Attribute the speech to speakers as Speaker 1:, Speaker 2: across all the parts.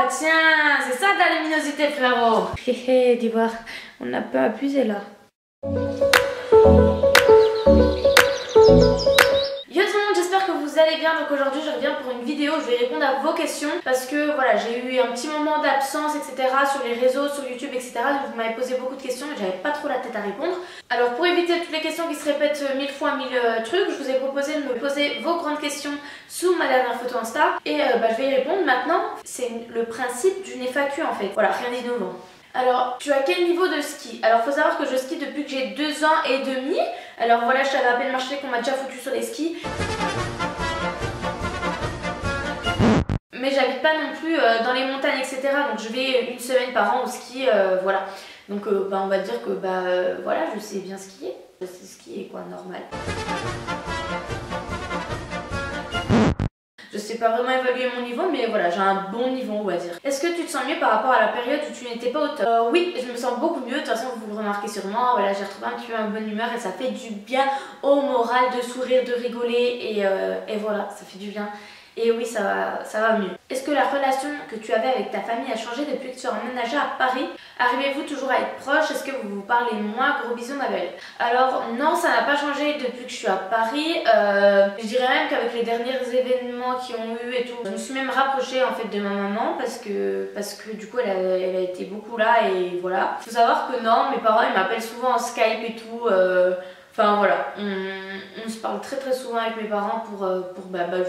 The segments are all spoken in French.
Speaker 1: tiens, c'est ça ta luminosité, frérot. Hé hé, d'Ivoire, on a peu abusé là. Yo tout le monde, j'espère que vous allez bien. Donc aujourd'hui je reviens pour une vidéo, je vais répondre à vos questions parce que voilà, j'ai eu un petit moment d'absence etc sur les réseaux, sur YouTube etc. Donc vous m'avez posé beaucoup de questions et j'avais pas trop la tête à répondre. Alors pour éviter toutes les questions qui se répètent mille fois mille trucs, je vous ai proposé de me poser vos grandes questions sous ma dernière photo Insta et je vais y répondre maintenant. C'est le principe d'une FAQ en fait, voilà, rien d'innovant. Alors, tu as quel niveau de ski? Alors, faut savoir que je skie depuis que j'ai 2 ans et demi. Alors voilà, je savais à peine marcher qu'on m'a déjà foutu sur les skis. Mais j'habite pas non plus dans les montagnes, etc. Donc je vais une semaine par an au ski, voilà. Donc on va dire que voilà, je sais bien skier. Je sais skier quoi, normal. Je sais pas vraiment évaluer mon niveau, mais voilà, j'ai un bon niveau, on va dire. Est-ce que tu te sens mieux par rapport à la période où tu n'étais pas au top? Oui, je me sens beaucoup mieux. De toute façon, vous le remarquez sur moi. Voilà, j'ai retrouvé un petit peu une bonne humeur et ça fait du bien au moral de sourire, de rigoler et voilà, ça fait du bien. Et oui, ça va mieux. Est-ce que la relation que tu avais avec ta famille a changé depuis que tu as emménagé à Paris? Arrivez-vous toujours à être proche? Est-ce que vous vous parlez moins? Gros bisous ma belle. Alors non, ça n'a pas changé depuis que je suis à Paris. Je dirais même qu'avec les derniers événements qui ont eu et tout, je me suis même rapprochée en fait de ma maman parce que du coup elle a été beaucoup là et voilà. Faut savoir que non, mes parents ils m'appellent souvent en Skype et tout. Enfin voilà, on se parle très souvent avec mes parents pour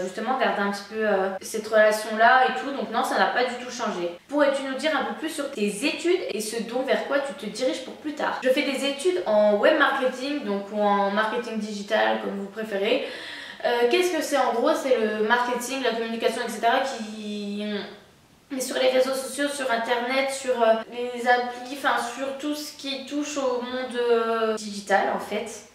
Speaker 1: justement garder un petit peu cette relation là et tout. Donc non, ça n'a pas du tout changé. Pourrais-tu nous dire un peu plus sur tes études et ce dont vers quoi tu te diriges pour plus tard? Je fais des études en web marketing, donc ou en marketing digital comme vous préférez. Qu'est-ce que c'est en gros? C'est le marketing, la communication etc. qui... Mais sur les réseaux sociaux, sur internet, sur les applis, enfin sur tout ce qui touche au monde digital en fait.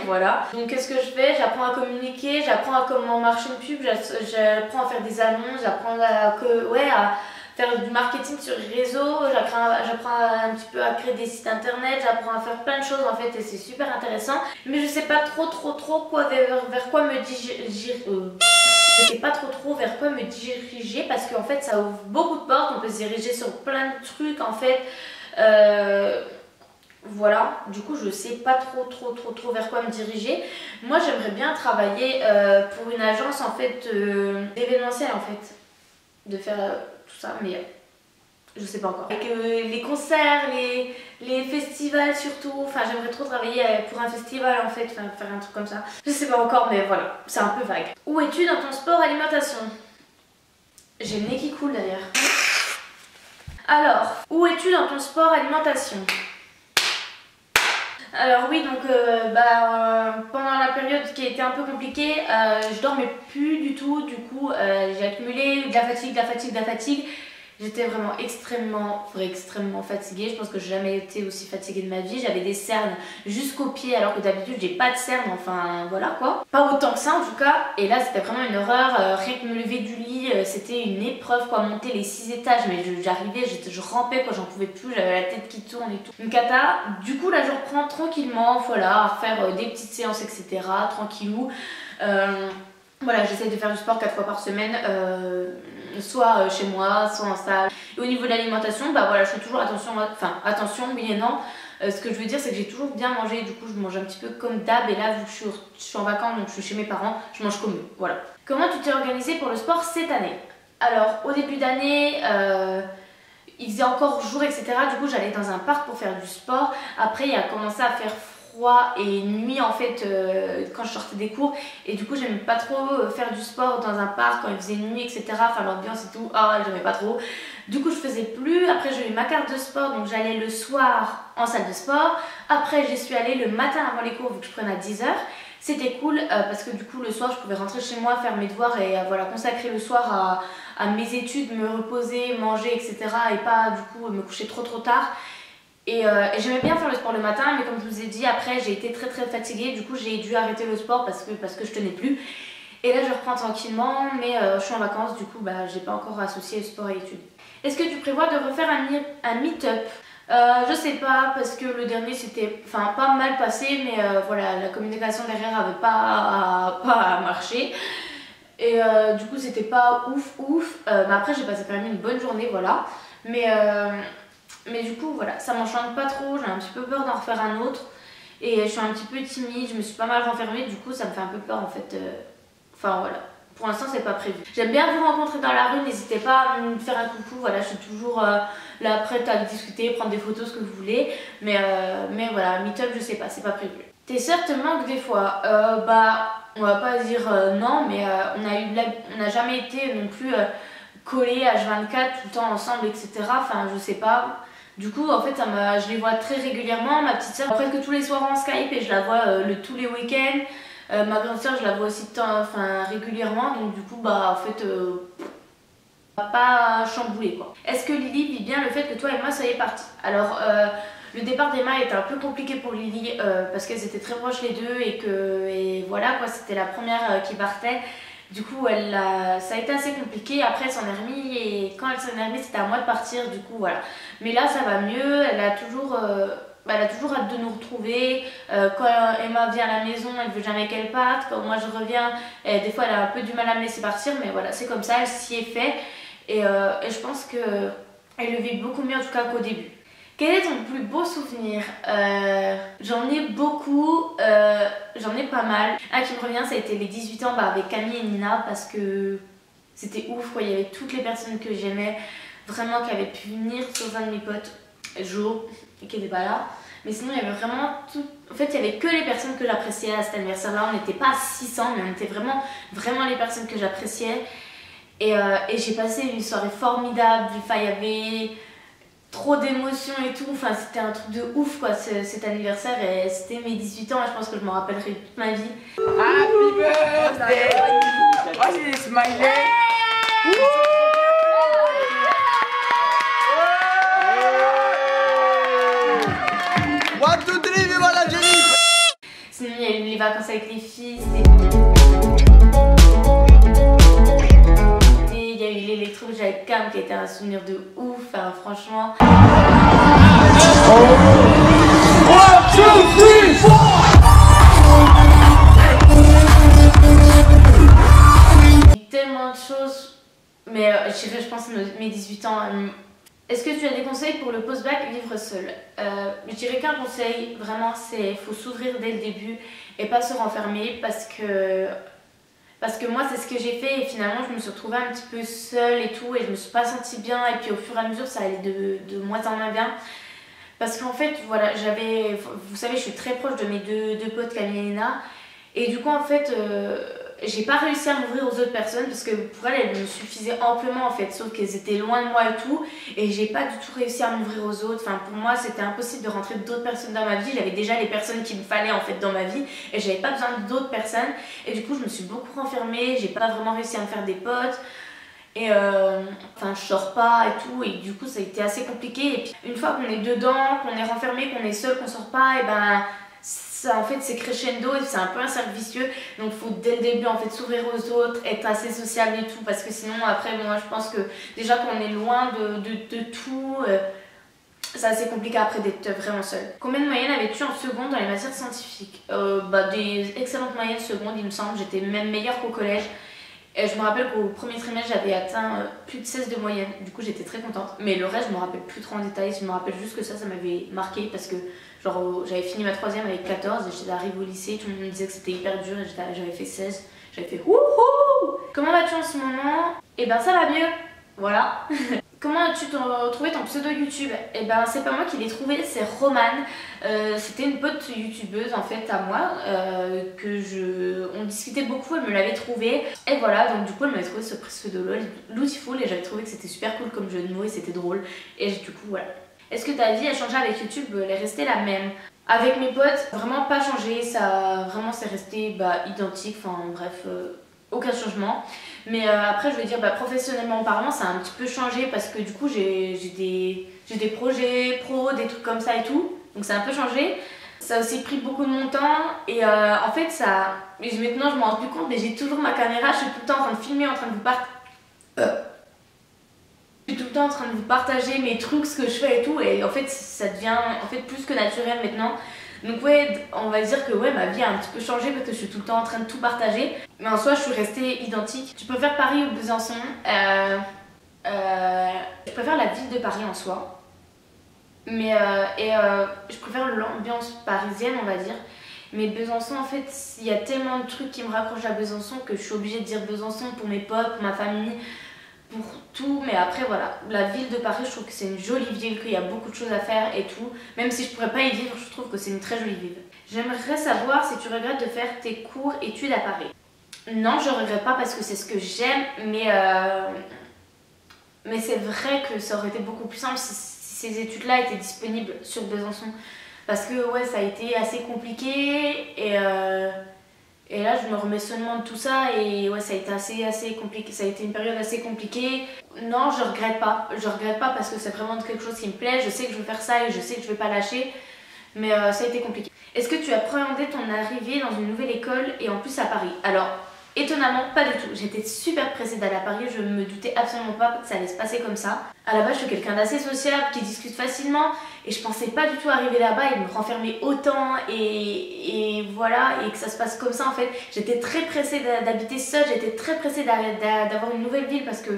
Speaker 1: Voilà. Donc qu'est-ce que je fais? J'apprends à communiquer, j'apprends à comment marcher une pub, j'apprends à faire des annonces, j'apprends à faire du marketing sur les réseaux, j'apprends un petit peu à créer des sites internet, j'apprends à faire plein de choses en fait et c'est super intéressant. Mais je sais pas trop quoi vers quoi me diriger. Je sais pas trop vers quoi me diriger parce qu'en fait ça ouvre beaucoup de portes, on peut se diriger sur plein de trucs en fait. Voilà, du coup je sais pas trop vers quoi me diriger. Moi j'aimerais bien travailler pour une agence en fait d'événementiel en fait. De faire tout ça mais je sais pas encore. Avec les concerts, les festivals surtout, enfin j'aimerais trop travailler pour un festival en fait, faire un truc comme ça. Je sais pas encore mais voilà, c'est un peu vague. Où es-tu dans ton sport alimentation? J'ai le nez qui coule d'ailleurs. Alors, où es-tu dans ton sport alimentation? Alors oui, donc pendant la période qui a été un peu compliquée, je dormais plus du tout, du coup j'ai accumulé de la fatigue. J'étais vraiment extrêmement fatiguée, je pense que j'ai jamais été aussi fatiguée de ma vie. J'avais des cernes jusqu'aux pieds alors que d'habitude j'ai pas de cernes, enfin voilà quoi. Pas autant que ça en tout cas, et là c'était vraiment une horreur, rien que me lever du lit, c'était une épreuve quoi, monter les 6 étages, mais j'arrivais, je rampais quoi, j'en pouvais plus, j'avais la tête qui tourne et tout. Une cata, du coup là je reprends tranquillement, voilà, à refaire des petites séances etc, tranquillou. Voilà, j'essaie de faire du sport 4 fois par semaine, soit chez moi, soit en salle. Et au niveau de l'alimentation, voilà, je fais toujours attention, oui et non. Ce que je veux dire, c'est que j'ai toujours bien mangé, du coup je mange un petit peu comme d'hab. Et là, vu que je suis en vacances, donc je suis chez mes parents, je mange comme eux, voilà. Comment tu t'es organisée pour le sport cette année? Alors, au début d'année, il faisait encore jour, etc. Du coup, j'allais dans un parc pour faire du sport. Après, il a commencé à faire froid et nuit en fait quand je sortais des cours et du coup j'aimais pas trop faire du sport dans un parc quand il faisait nuit etc, enfin l'ambiance et tout, j'aimais pas trop, du coup je faisais plus. Après j'ai eu ma carte de sport donc j'allais le soir en salle de sport, après j'y suis allée le matin avant les cours vu que je prenais à 10 h. C'était cool parce que du coup le soir je pouvais rentrer chez moi, faire mes devoirs et voilà, consacrer le soir à mes études, me reposer, manger etc et pas du coup me coucher trop tard. Et j'aimais bien faire le sport le matin, mais comme je vous ai dit, après j'ai été très fatiguée, du coup j'ai dû arrêter le sport parce que je tenais plus. Et là je reprends tranquillement, mais je suis en vacances, du coup j'ai pas encore associé sport et études. Est-ce que tu prévois de refaire un meet-up? Je sais pas, parce que le dernier c'était pas mal passé, mais voilà, la communication derrière avait pas marché. Et du coup c'était pas ouf. Mais après j'ai passé quand même une bonne journée, voilà. Mais du coup voilà, ça m'enchante pas trop, j'ai un petit peu peur d'en refaire un autre. Et je suis un petit peu timide, je me suis pas mal renfermée, du coup ça me fait un peu peur en fait. Enfin voilà, pour l'instant c'est pas prévu. J'aime bien vous rencontrer dans la rue, n'hésitez pas à me faire un coucou, voilà, je suis toujours là prête à discuter, prendre des photos, ce que vous voulez. Mais voilà, meet-up je sais pas, c'est pas prévu. Tes sœurs te manquent des fois? Bah on va pas dire non, mais on n'a jamais été non plus collés H24 tout le temps ensemble, etc. Enfin je sais pas. Du coup, en fait, je les vois très régulièrement. Ma petite soeur, presque tous les soirs en Skype et je la vois tous les week-ends. Ma grande soeur, je la vois aussi régulièrement. Donc, du coup, bah, en fait, on va pas chambouler quoi. Est-ce que Lily vit bien le fait que toi et Emma soyez partis? Alors, le départ d'Emma était un peu compliqué pour Lily parce qu'elles étaient très proches les deux et voilà quoi, c'était la première qui partait. Du coup, ça a été assez compliqué. Après, elle s'en est remise et quand elle s'en est remise, c'était à moi de partir. Du coup, voilà. Mais là, ça va mieux. Elle a toujours hâte de nous retrouver. Quand Emma vient à la maison, elle veut jamais qu'elle parte. Quand moi je reviens, des fois, elle a un peu du mal à me laisser partir. Mais voilà, c'est comme ça. Elle s'y est fait. Et je pense qu'elle le vit beaucoup mieux en tout cas qu'au début. Quel est ton plus beau souvenir? J'en ai beaucoup, j'en ai pas mal. Un qui me revient, ça a été les 18 ans avec Camille et Nina parce que c'était ouf quoi. Il y avait toutes les personnes que j'aimais vraiment qui avaient pu venir, sauf un de mes potes, Jo, qui n'était pas là. Mais sinon, il y avait vraiment tout. En fait, il y avait que les personnes que j'appréciais à cet anniversaire-là. On n'était pas à 600, mais on était vraiment les personnes que j'appréciais. Et j'ai passé une soirée formidable. Enfin, il y avait trop d'émotions et tout, enfin c'était un truc de ouf quoi cet anniversaire et c'était mes 18 ans et je pense que je m'en rappellerai toute ma vie.
Speaker 2: Happy birthday! Oh j'ai des smileys! One, two, three, vive l'Algérie!
Speaker 1: Sinon il y a eu les vacances avec les filles, il y a eu l'électro avec Cam qui était un souvenir de ouf, enfin, franchement. Tellement de choses, mais je dirais je pense mes 18 ans. Est-ce que tu as des conseils pour le post-bac vivre seul? Je dirais qu'un conseil vraiment c'est faut s'ouvrir dès le début et pas se renfermer parce que moi c'est ce que j'ai fait et finalement je me suis retrouvée un petit peu seule et tout et je me suis pas sentie bien et puis au fur et à mesure ça allait de moins en moins bien parce qu'en fait voilà vous savez je suis très proche de mes deux potes Camille et Nina et du coup en fait j'ai pas réussi à m'ouvrir aux autres personnes parce que pour elles me suffisaient amplement en fait sauf qu'elles étaient loin de moi et tout et j'ai pas du tout réussi à m'ouvrir aux autres, enfin pour moi c'était impossible de rentrer d'autres personnes dans ma vie, j'avais déjà les personnes qu'il me fallait en fait dans ma vie et j'avais pas besoin d'autres personnes et du coup je me suis beaucoup renfermée, j'ai pas vraiment réussi à me faire des potes et enfin je sors pas et tout et du coup ça a été assez compliqué et puis une fois qu'on est dedans, qu'on est renfermé, qu'on est seul, qu'on sort pas et ben ça, en fait c'est crescendo et c'est un peu un cercle vicieux donc il faut dès le début en fait s'ouvrir aux autres, être assez sociable et tout parce que sinon après moi je pense que déjà qu'on est loin de tout c'est assez compliqué après d'être vraiment seul. Combien de moyennes avais-tu en seconde dans les matières scientifiques? Des excellentes moyennes secondes il me semble, j'étais même meilleure qu'au collège. Et je me rappelle qu'au premier trimestre j'avais atteint plus de 16 de moyenne, du coup j'étais très contente. Mais le reste je me rappelle plus trop en détail, je me rappelle juste que ça m'avait marqué parce que genre j'avais fini ma troisième avec 14 et j'étais arrivée au lycée, tout le monde me disait que c'était hyper dur et j'avais fait 16, j'avais fait wouhou. Comment vas-tu en ce moment? Eh ben ça va mieux, voilà. Comment as-tu trouvé ton pseudo YouTube? Eh ben c'est pas moi qui l'ai trouvé, c'est Romane. C'était une pote youtubeuse en fait à moi on discutait beaucoup, elle me l'avait trouvé et voilà donc du coup elle m'avait trouvé ce pseudo Loutiful et j'avais trouvé que c'était super cool comme jeu de mots et c'était drôle et du coup voilà. Est-ce que ta vie a changé avec YouTube? Elle est restée la même. Avec mes potes, vraiment pas changé, ça vraiment c'est resté identique, enfin bref, aucun changement. Mais après je veux dire professionnellement parlant ça a un petit peu changé parce que du coup j'ai des projets pro, des trucs comme ça et tout. Donc ça a un peu changé. Ça a aussi pris beaucoup de mon temps et en fait maintenant je m'en rends plus compte mais j'ai toujours ma caméra, je suis tout le temps en train de filmer, en train de je suis tout le temps en train de vous partager mes trucs, ce que je fais et tout et en fait ça devient en fait plus que naturel maintenant. Donc ouais, on va dire que ouais, ma vie a un petit peu changé parce que je suis tout le temps en train de tout partager. Mais en soi, je suis restée identique. Tu préfères Paris ou Besançon? Je préfère la ville de Paris en soi. Mais je préfère l'ambiance parisienne, on va dire. Mais Besançon, en fait, il y a tellement de trucs qui me raccrochent à Besançon que je suis obligée de dire Besançon pour mes potes, pour ma famille, pour tout. Mais après, voilà, la ville de Paris, je trouve que c'est une jolie ville, qu'il y a beaucoup de choses à faire et tout. Même si je pourrais pas y vivre, je trouve que c'est une très jolie ville. J'aimerais savoir si tu regrettes de faire tes cours études à Paris. Non, je regrette pas parce que c'est ce que j'aime, mais c'est vrai que ça aurait été beaucoup plus simple si ces études-là étaient disponibles sur Besançon. Parce que ouais, ça a été assez compliqué et là je me remets seulement de tout ça et ouais, ça a été assez compliqué, ça a été une période assez compliquée. Non, je regrette pas parce que c'est vraiment quelque chose qui me plaît, je sais que je veux faire ça et je sais que je vais pas lâcher, mais ça a été compliqué. Est-ce que tu as appréhendé ton arrivée dans une nouvelle école et en plus à Paris? Alors, étonnamment, pas du tout. J'étais super pressée d'aller à Paris, je me doutais absolument pas que ça allait se passer comme ça. À la base, je suis quelqu'un d'assez sociable, qui discute facilement, et je pensais pas du tout arriver là-bas et me renfermer autant, et voilà, et que ça se passe comme ça en fait. J'étais très pressée d'habiter seule, j'étais très pressée d'avoir une nouvelle ville parce que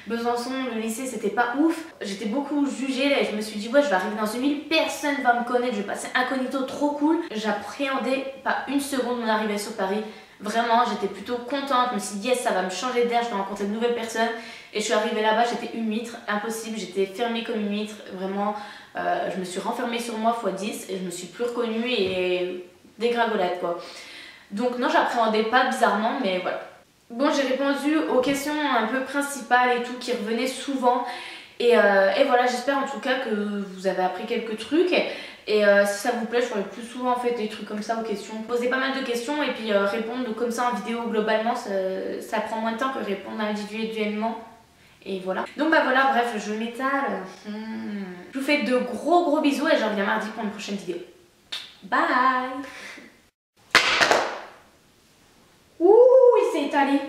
Speaker 1: Besançon, le lycée, c'était pas ouf. J'étais beaucoup jugée là, et je me suis dit, ouais, je vais arriver dans une ville, personne va me connaître, je vais passer incognito, trop cool. J'appréhendais pas une seconde mon arrivée sur Paris. Vraiment, j'étais plutôt contente, je me suis dit yes, ça va me changer d'air, je vais rencontrer de nouvelles personnes. Et je suis arrivée là-bas, j'étais une huître, impossible, j'étais fermée comme une huître, vraiment. Je me suis renfermée sur moi x10 et je me suis plus reconnue et dégringolade quoi. Donc non, j'appréhendais pas bizarrement, mais voilà. Bon, j'ai répondu aux questions un peu principales et tout qui revenaient souvent. Et voilà, j'espère en tout cas que vous avez appris quelques trucs. Et si ça vous plaît, je ferai plus souvent en fait des trucs comme ça aux questions. Poser pas mal de questions et puis répondre comme ça en vidéo globalement, ça prend moins de temps que répondre individuellement. Et voilà. Donc bah voilà, bref, je m'étale. Je vous fais de gros bisous et je reviens mardi pour une prochaine vidéo. Bye. Ouh, il s'est étalé.